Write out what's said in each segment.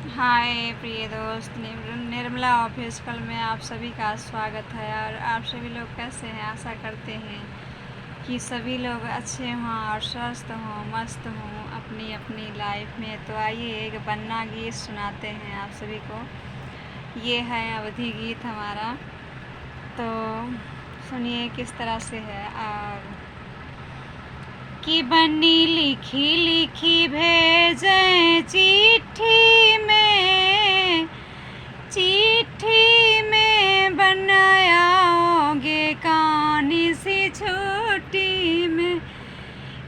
हाय प्रिय दोस्त, निर्मला ऑफिशियल में आप सभी का स्वागत है। और आप सभी लोग कैसे हैं? आशा करते हैं कि सभी लोग अच्छे हों और स्वस्थ हों, मस्त हों अपनी अपनी लाइफ में। तो आइए एक बन्ना गीत सुनाते हैं आप सभी को। ये है अवधि गीत हमारा, तो सुनिए किस तरह से है। और कि बन्नी लिखी लिखी भेजे चिट्ठी में बनाओगे कहानी सी छोटी में।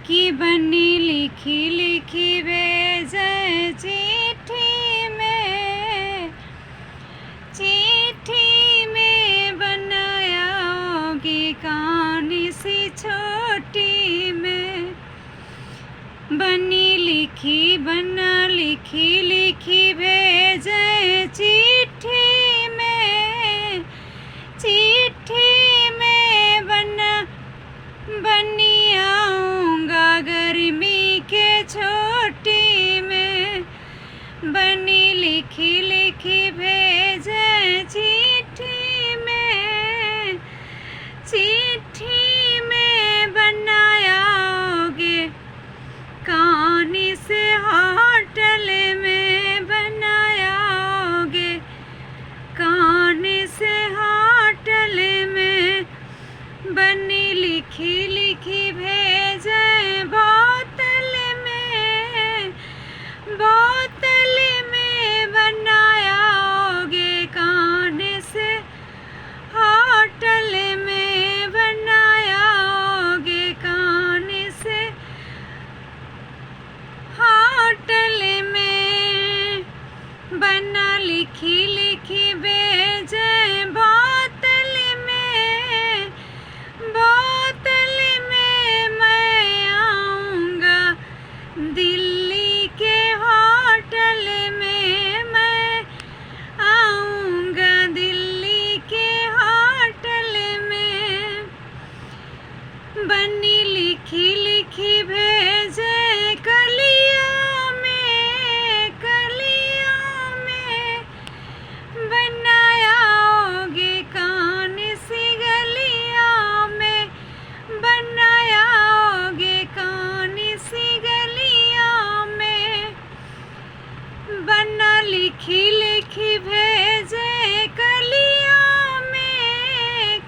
कि बन्नी लिखी लिखी भेजे चिट्ठी में बनाओगे कहानी सी छोटी में। बन्नी लिखी बना लिखी लिखी भेजे चिट्ठी में बन्नी आऊँगा गर्मी के छोटी में। बन्नी लिखी लिखी भेजे चिट्ठी में बनाओगे कहानी से होटल में बनाओगे कहानी से होटल में। बन्नी लिखी लिखी भेजे बोतल में बनाओगे कहानी से होटल में बनाओगे कहानी से होटल में। बन्ना लिखी लिखी भेजे बोतल में मैं आऊँगा दिल्ली के होटल में। मैं आऊँगा दिल्ली के होटल में। बन्नी लिखी लिखी भेजे कलियों में बनाओगे कहानी सी गलियों में। बनाओगे कहानी सी गलियों में। बन्ना लिखी लिखी भेजे कलियों में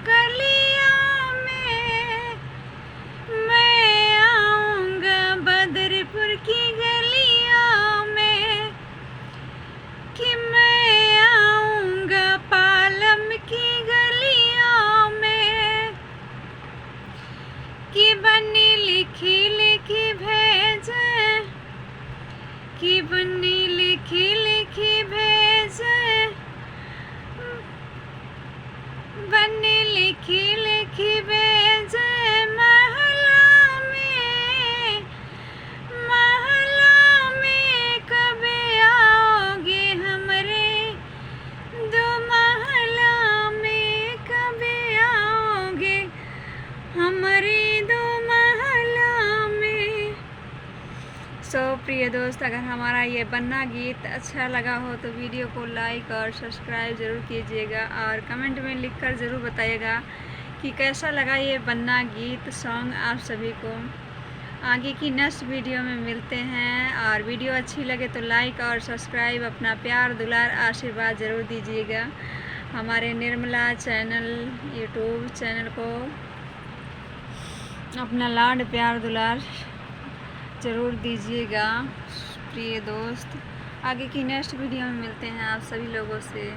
मैं आऊँगा बदरपुर की गलियों में। कि मैं आऊँगा पालम की गलियों में। कि बन्नी लिखी लिखी भेजे कि बन्नी लिखी लिखी भेजे बन्नी लिखी लिखी भेजे महला में कब आओगे हमरे दो महला में कब आओगे हमारे दो महला में। प्रिय दोस्त, अगर हमारा ये बन्ना गीत अच्छा लगा हो तो वीडियो को लाइक और सब्सक्राइब ज़रूर कीजिएगा और कमेंट में लिखकर ज़रूर बताइएगा कि कैसा लगा ये बन्ना गीत सॉन्ग आप सभी को। आगे की नेक्स्ट वीडियो में मिलते हैं। और वीडियो अच्छी लगे तो लाइक और सब्सक्राइब, अपना प्यार दुलार आशीर्वाद ज़रूर दीजिएगा। हमारे निर्मला चैनल यूट्यूब चैनल को अपना लाड प्यार दुलार ज़रूर दीजिएगा। प्रिय दोस्त, आगे की नेक्स्ट वीडियो में मिलते हैं आप सभी लोगों से।